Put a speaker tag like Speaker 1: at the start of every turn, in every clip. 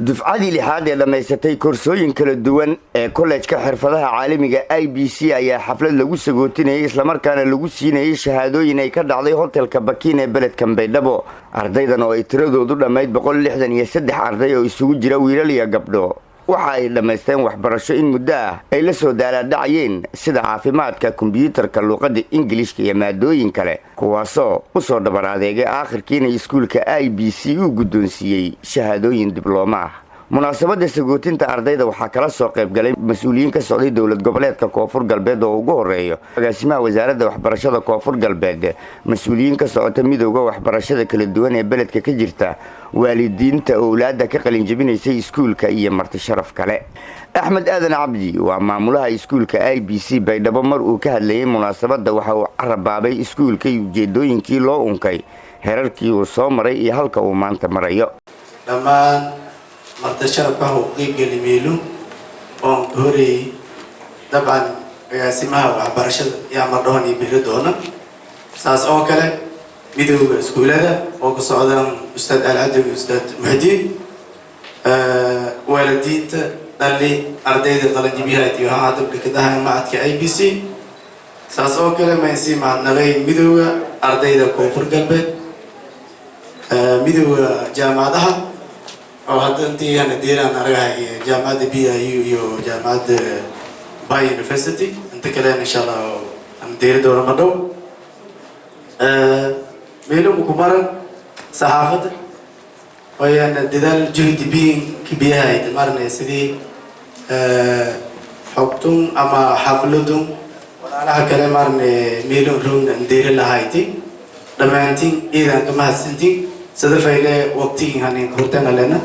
Speaker 1: dufcadii lixaad ee dhamaysatay koorsooyin kala duwan ee kollejka xirfadaha caalamiga IBC ayaa xaflad lagu sagootinayay isla markaana lagu siinayay shahaadooyin ay ka dhacday hotelka Bakiin ee beledka Baydhabo. Ardaydan oo ay tiradoodu dhamayd 163 arday oo isugu jira wiilal iyo gabdho waxa ay dhamaysteen waxbarasho in muddo ah ay la soo daaladhacayeen sida caafimaadka, kombiyuutarka, luqadda Ingiriiska iyo maadooyin kale kuwaasoo u soo dhabar adeegay aakhirkiina iskuulka IBC uu guddoonsiiyey shahaadooyin diblooma ah. munaasabada sagootinta ardayda waxaa kala soo qayb galay mas'uuliyiin ka socday dowlad goboleedka Koonfur Galbeed oo ugu horeeyo agaasimaha wasaaradda waxbarashada Koonfur Galbeed, mas'uuliyiin ka socota midowga waxbarashada kala duwan ee beledka ka jirta, waalidiinta awlaadda ka qalin jabinaysay iskuulka iyo marti sharaf kale. Axmed Aadan Cabdi waa maamulaha iskuulka IBC Baydhabo mar uu ka hadlayay munaasabada waxa uu carabaabay iskuulka iyo ujeedooyinkii loo unkay, heerarkii uu soo maray iyo halka uu maanta marayo.
Speaker 2: marta sharafka uu qeybgeli meelo oo horey dabcan agaasimaha waxbarashada yaa mardhoon iyo biro doona saas oo kale midowga iskuulada oo ka socdaan ustaad Al-Adawi iyo ustaad Muhdiin waalidiinta dhalli ardayda qalinjibiyada iyo hadda dhigadaha macadka IBC saas oo kale ma insi macnaqay midowga ardayda Koonfur Galbeed midowga jaamacadaha oo hadda intii aan diiraan aragay jaamacadda BIU iyo jaamacadda Bay University inta kale insha Allah aan diiri doono madhow meelo ku maran saxaafadda wayaan dadaal juhdi kibiyahay marnay sidii xogtun ama xafladun walaalaha kale marnay meelo roon aan diiri lahayti dhamaantiin iidan kama hasantiin sida fayle waqtiga hanin hortana lana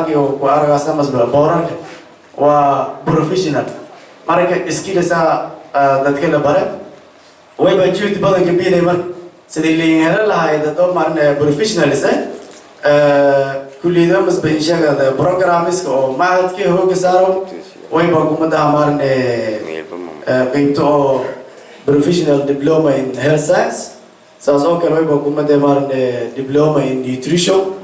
Speaker 2: iyo kuaragasa masba boranka waa professional marka skillsa dadka la bare way ba jid badan ka biilay mar sidii leeyahay lahayd dad marna professionals kulliyada masba inshaqada programmers oo maadka hooga saaro way ba kumada marna qeybto professional diploma in health science saas oo kale way ba kumada marna diploma in nutrition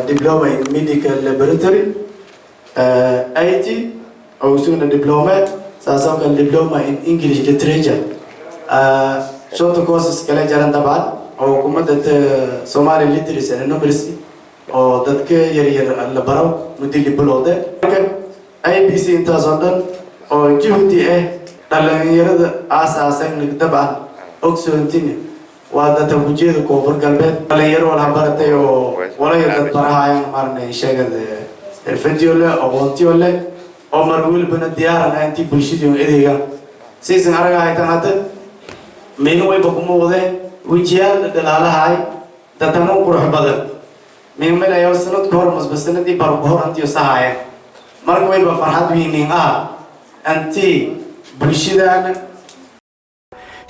Speaker 2: diploma in medical laboratory IT أو سونا دبلومات سأسوق diploma in English literature short courses كلا جران طبعا أو كمدة Somali literacy and numeracy أو دتك يري اللبراو مدير بلوده IBC انتظرن أو جهتي دلنا يرد أساسا طبعا أكسونتين وهذا توجيه كوفر قلبه ولا يروى الحبرتي ولا يرد برهاي مارني شيء الفيديو أو فونتيو أو مرغول بنا ديار أنتي بلشيديو إديها سيزن أرجع هاي تناته منو يبقوموا وده وجيال دلالة هاي تتمو كره بدل من ملا يوصلت كهرمز بس ندي باربهور أنتي وساعة مرغول يبقى وينين أنتي بلشيدان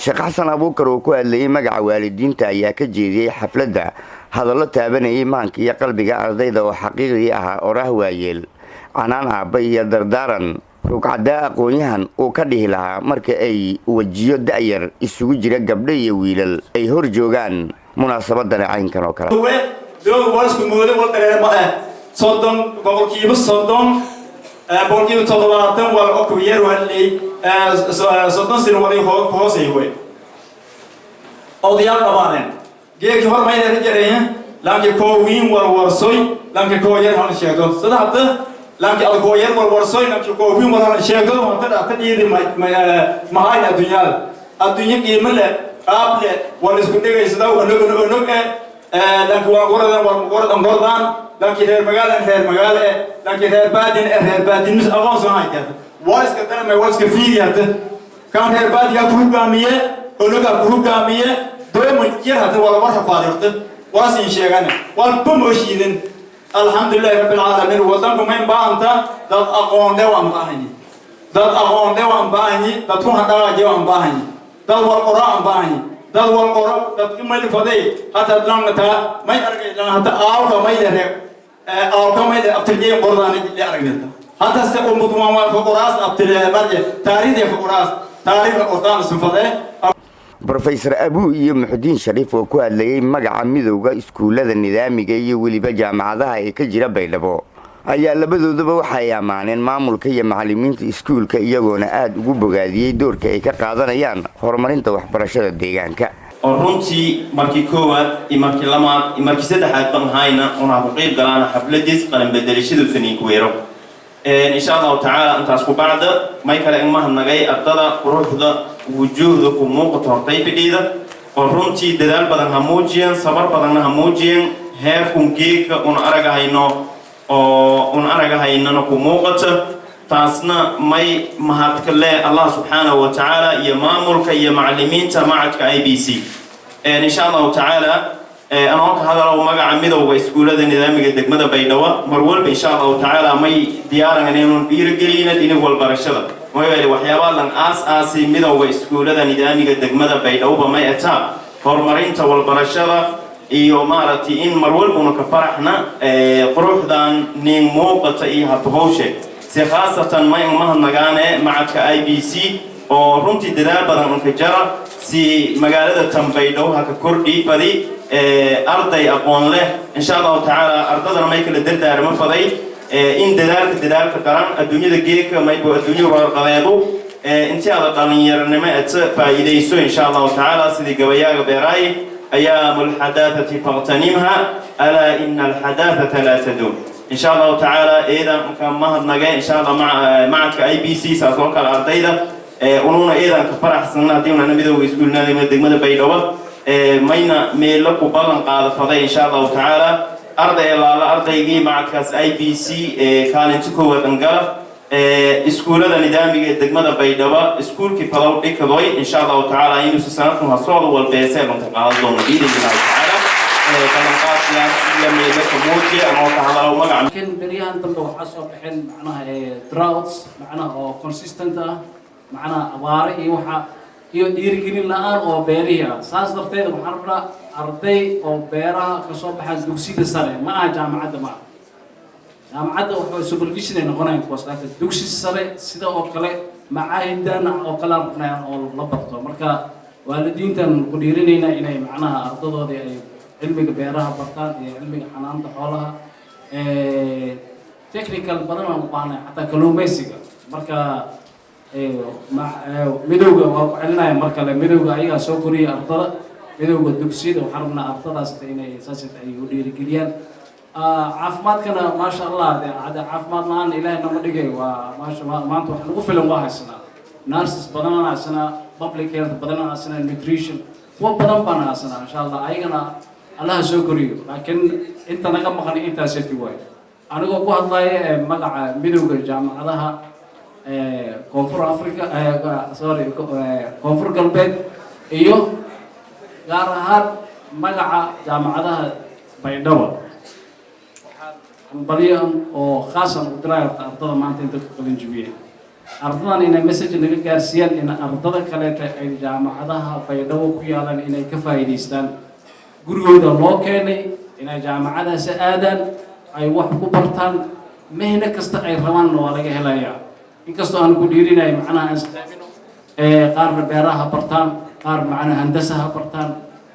Speaker 1: Sheekh Xasan Abuukar oo ku hadlayay magaca waalidiinta ayaa ka jeediyay xafladda hadallo taabanayay maanka iyo qalbiga ardayda oo xaqiiqdi ah oo waayeel canaan aabba iyo dardaaran rugcada aqoonyahan uu ka dhihi lahaa marka ay wajiyo da'yar isugu jira gabdho iyo wiilal ay hor joogaan munaasabadan caynkan oo kale
Speaker 3: doo warsku moodo wal dareema soddon boqolkiiba soddon boqolkiiba 70 waa ku yar walay soddon sano walay hooseeyay odayaal dhamaan geedkii hor ma inay jireen laakiin koowiin warsoy laakiin kooyar hal sheego sadaqada laakiin al kooyar warsoy laakiin koowiin hal sheego wada tadiyada ma hayna adduunya qiimo leh qaab leh wala isku dhigaysa onog laakiin waa qoradan laakiin reer magaalo laakiin reer baadin mis aqoon soo hayta wariska tanama wariska fiiriyada kan reer baadiga ku hogaamiye onoga ku hogaamiye doomo jirada wala warka faadhirta waasi sheegana wal promotion alhamdulillah rabbil alamin wadanku ma baanta dad aqoon dewan baahani dad ku hadalaa jewan baahani dad wal quraan baahani dad wal qoro dad kuma faday hata langata may argay hata aawka may leeyahay aawka may abtirjay qordaan li aragnata hata se ummaduma ma quraas abtir marje taariikh quraas taariikh qordaan sunfade
Speaker 1: Professor Abu iyo Muxudiin Shariif oo ku hadlayay magaca midowga iskuulada nidaamiga iyo waliba jaamacadaha ee ka jira Baydhabo ayaa labadooduba waxay amaaneen maamulka iyo macallimiinta iskuulka iyagoona aad ugu bogaadiyay doorka ay ka qaadanayaan horumarinta waxbarashada deegaanka.
Speaker 4: runtii markii koowaad iyo markii labaad iyo markii saddexaad baan hayna una qayb galaan xafladiis qalan bedelashada saniin weero insha Allah ta'ala intaas ku bacda may kale in mahnagay ardada quruxda wujuuhda ku muuqato hortay fidida oo runtii dadaal badan ha muujiyeen sabar badan ha muujiyeen heer kungeeka un aragahayna ku muuqato taasna may mahadkale Allah subhanahu wa ta'ala iyo maamulka iyo macallimiinta macadka IBC insha Allah ta'ala أنا هذا لو مجا عميده ويسكوله ده نظامي قدك ماذا بيدوا مرول إن شاء الله تعالى ماي ديارنا نيمون بيرجلينا دينه والبرشلة ما يبالي وحياة لان أساسي ميده ويسكوله ده نظامي قدك ماذا بيدوا بما يتع فرمرين تا والبرشلة يومارتي إن مرول بنو كفرحنا قروح دان نيمو قطعيها بهوشة سخاصة ما يومها نجانة معك IBC ورمتي دلال بدن انفجارة سي مقالة تنبيدو هكا كردي فدي أرضي أقوان له إن شاء الله تعالى أرضنا ما يكل الدردار مفضي إن دلال كتران الدنيا دقيق ما يبقى الدنيا ورقضيبو انتي هذا قانير نما فإليسو إن شاء الله تعالى سيدي قوياق بيراي أيام الحداثة فاغتنمها ألا إن الحداثة لا تدوم إن شاء الله تعالى إذا كان مهد نجاي إن شاء الله معك IBC سأتوقع الأرضي ده ونونا إذا كفرح سنة ديونا نبدأ ويسكولنا دي مدى بيدوا ماينا ميلكو بلن قادة فضي إن شاء الله تعالى أرضي الله أرضي يجي معك IBC كان انتكو وتنقل إسكولة نظامي دي مدى بيدوا إسكول كفلو إكدوي إن شاء الله تعالى ينسو سنتهم هالصعود والبيسير منتقال دون بإذن الله تعالى بلن قادة ميلكو موجي أنا تعالى لو مقع
Speaker 5: لكن بريان تنبو حسب بحين معناها droughts معناها consistent معناها أبارة وحا iyo dhiirigelin la'aan oo beeriya saas darteed waxaan rabnaa arday oo beeraha ka soo baxay dugsiga sare ma aha jaamacadda wuxuu supervision ay noqonayaan kuwaas laakiin dugsiga sare sida oo kale macaahidan oo kala rabnaa oo la barto marka waalidiintan ku dhiirinaynaa inay macnaha ardadoodii ay cilmiga beeraha bartaan iyo cilmiga xanaanada xoolaha technical badan oo baahnay xataa kalluumaysiga marka midowga waa ku celinaya mar kale midowga ayagaa soo koriya ardada midowga dugsiyada waxaan rabnaa ardadaas inay saasita ay u dhiirigeliyaan caafimaadkana maasha Allah caafimaad la-aan ilaahay nama dhigay waa maanta wax nagu filan waa haysanaa nurses badan aan haysanaa public health badan aan haysanaa nutrition kuwa badan baan haysanaa insha Allah ayagana allaha soo koriyo laakiin inta naga maqan intaas safety way anigoo ku hadlaya magaca midowga jaamacadaha koonfur Afrika koonfur galbeed iyo gaar ahaan magaca jaamacadaha Baydhabo bariyan oo khaasan u diray ardada maanta inta ku qalin jibiyeen ardadan inay message naga gaarsiiyaan in ardada kale ay jaamacadaha Baydhabo ku yaalan inay ka faa'iideystaan gurigooda loo keenay inay jaamacadaha aadaan ay wax ku bartaan mehna kasta ay rabaan waa laga helayaa inkastoo aan ku dhiirinayo macnaha aan islaamino qaarna beeraha bartaan qaar macnaha handasaha bartaan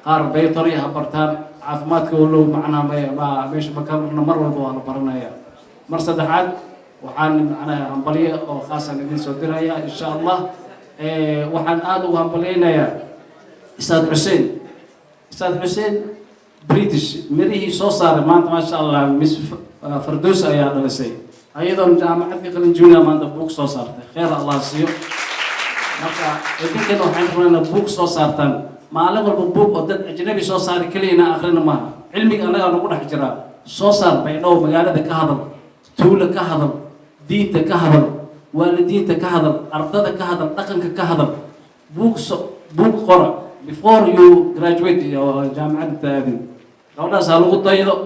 Speaker 5: qaar baytariha bartaan caafimaadka walow macnaha meesha makamarna mar walba waa la baranaya mar saddexaad waxaan macnaha hambaliyo oo khaasan idin soo diraya insha Allah waxaan aad ugu hambaliyaynayaa Ustaad Xuseen British midihii soo saaray maanta maasha Allah Miss Fardoos ayaa dhalisay أيضاً جامعة قلن جونا ما عند بوك صوصارت خير الله سيو مركا يمكن كانوا حنقولنا بوك صوصارتان ما علم البوك ودد أجنبي صوصار كلينا آخرنا ما علمي أنا نقول حجرا صوصار بينه مقالة كهذا تولة كهذا دين كهذا والدين كهذا أرض كهذا تقن كهذا بوك قرأ before you graduate جامعة هذه لو ناس هلو طيلو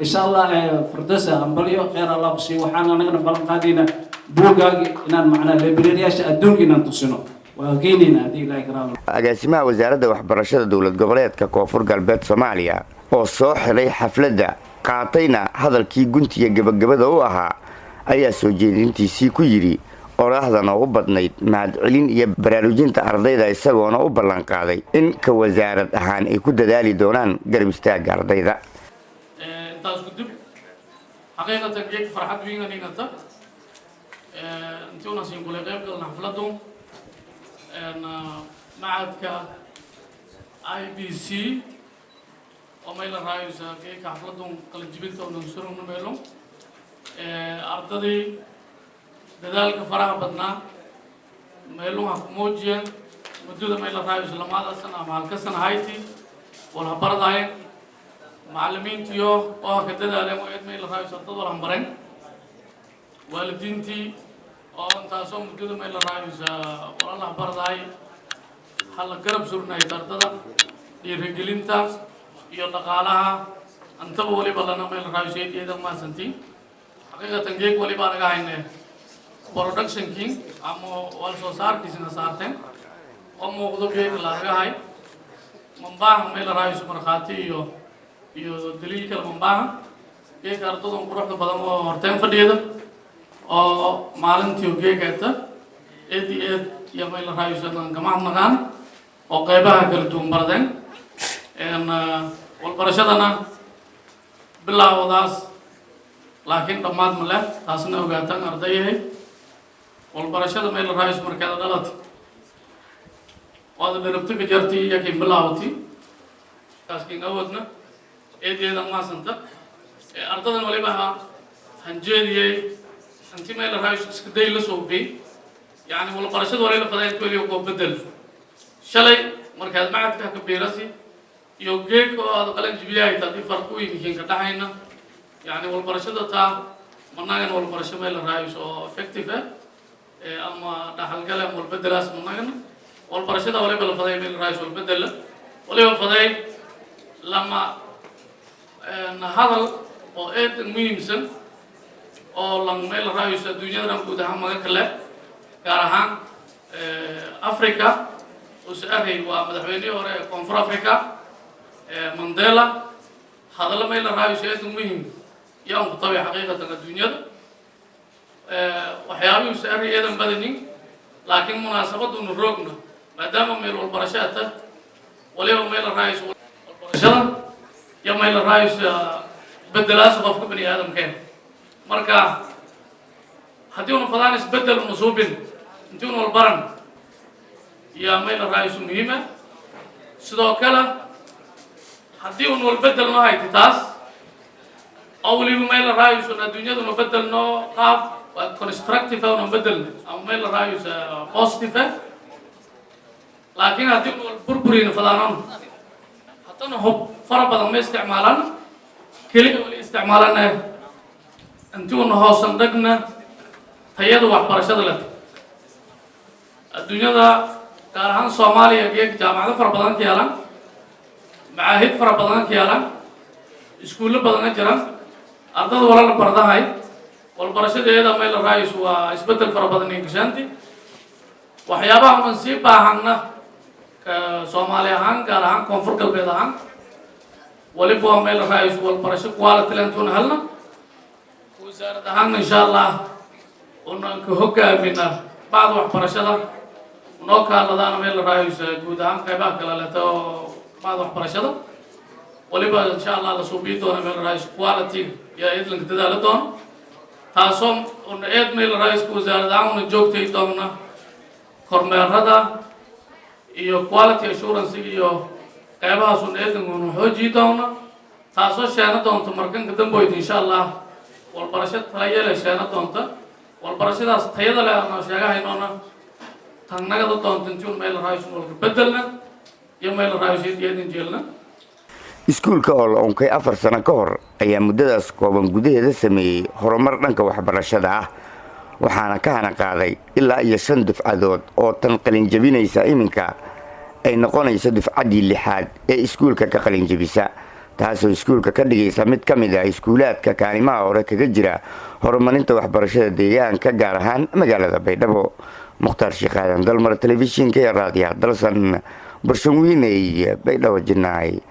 Speaker 5: إن شاء الله فردوسة أمبليو خير الله بسي وحنا نقدر بلن قادينا بوجاج إن معنا ليبريرياش أدون إن تصنع وجينينا دي لا يكرام.
Speaker 1: agaasimaha wasaaradda waxbarashada dowlad goboleedka koonfur galbeed Soomaaliya oo soo xiray xafladda qaatayna hadalkii guntiga gabagabada u ahaa ayaa soo jeedintiisii ku yiri oraahdan oo u badnayd mahadcelin iyo baraarujinta ardayda isagoona u ballan qaaday in ka wasaarad ahaan ay ku dadaali doonaan garab istaagga ardayda.
Speaker 5: intaas ku dib xaqiiqatan geeg farxad weyn anigata intii una siin kulay qayb galna xafladu macadka IBC oo meel raayisa geeg xafladu kala jibinta oo surno meelo ardadii dadaalka faraha badnaa meeluha muujiyan muddada meel raayisa lamaada sana ama halka sana hayti wala baradaay macallimiintiyo oo ka dadaaleen oo meel raayisa dad wala bareen waalidiintii oo intaasoo muddada meel raayisa wala baradaay hal garab surnay ardada dhiirigelinta iyo dhaqaalaha antaba waliba lana meel raayisa iyada ma santiin xaqiiqatan geeg waliba anaga haynay production king ama wal soo saarkiisna saarteen oo muuqdo geeg laga hay mambaaha meel raayis marxaati iyo daliil kale mambaaha geeg ardada quruxda badan oo horteen fadhiyada oo maalintii geegata iyo meel raayis gamaad nagaan oo qaybaha kala duwan baradeen wal barashadana bilaawdaas laakiin dhammaad ma leh taasna ogaataan ardayahay والبرشة ما إلا رئيس مركز غلط وهذا دربتك جرتي يكين بلاوتي كاسكين أودنا إيدي هذا ما سنتا أرتدن ولي بها هنجيدي أنتي ما إلا رئيس سكدي لسوبي يعني والبرشة ولي لفضايا تولي وقوب بدل شلي مركز معك كبيرسي يوجيك وهذا قلن جبياي تدي فرقوي مكين كتاحينا يعني والبرشة تا مناغن والبرشة ما إلا رئيس أو effective أما دخل قلم والبدل اسمه نجنا والبرشة ولا بالفضاي من الرئيس والبدل ولا بالفضاي لما هذا أو إيد ميمسن أو لما الرئيس الدنيا رم كده هم كله كارهان أفريقيا وسأري ومدحوني ورا كونفر أفريقيا مانديلا هذا لما الرئيس إيد مهم يوم طبيعي حقيقة الدنيا waxyaabihii saaray eedan badanin laakiin munaasabadu roogna maadaama meel walbarashada waliba meel raayis walbarashada iyo meel raayis bedelaas qofka bani aadamkeen marka haddii uu fadaan isbedel musuubin intii uu walbaran iyo meel raayis muhiima sidoo kale haddii uu walbedel noo hayto taas awliba meel raayis adduunyada noo bedelno qaab constructive أو نبدل أو ميل رأيس positive لكن هذي البربرين فلانون حتى نحب فرق بدل ما استعمالنا كلمة استعمالنا أنتوا إنه صندقنا تيادو وحبرشة دلت الدنيا ده كارهان صوماليا جيك جامعة فرق بدل كيالا معاهد فرق بدل كيالا سكول بدل جرا أرض ولا البرده هاي والبرشة هذا ميل الرئيس وإثبات الفرابضني كشانتي وحيابها من سيبها هنا كصوماليا هان كارهان كونفور كالبيضا هان ولبوا ميل الرئيس والبرشة قوالة تلانتون هلنا وزارة هان إن شاء الله ونكهوكا من بعض وحبرشة ونوكا لدانا ميل الرئيس قود هان كيباك لالتو بعض وحبرشة ولبوا إن شاء الله لصوبيتون ميل الرئيس قوالة يا إدلنك تدالتون تاسم أن إيد ميل رئيس وزارة عون جوكتي دومنا كرمردا إيو quality assurance إيو قيبها سن إيد من حوجي دومنا تاسو شأن دوم تمركن قدام بويد إن شاء الله والبرشة تلاقي له شأن دوم تا والبرشة ده تيجي له أنا شجعه هنا ثاننا كده دوم تنتيون ميل رئيس بدلنا يوم ميل رئيس يدين جيلنا
Speaker 1: iskuulka oo la unkay 4 sano ka hor ayaa muddadaas kooban gudaheeda sameeyay horumar dhanka waxbarashada ah waxaana ka hana qaaday ilaa iyo 5 dufcadood oo tan qalin jabinaysa iminka ay noqonayso dufcadii 6aad ee iskuulka ka qalin jabisa taasoo iskuulka ka dhigaysa mid ka mid ah iskuulaadka kaalimaha hore kaga jira horumarinta waxbarashada deegaanka gaar ahaan magaalada Baydhabo. Mukhtaar Sheekh Aadan Dalmar telefishinka iyo raadiyaha dalsan Barshawiinay Baydhabo Jinaay.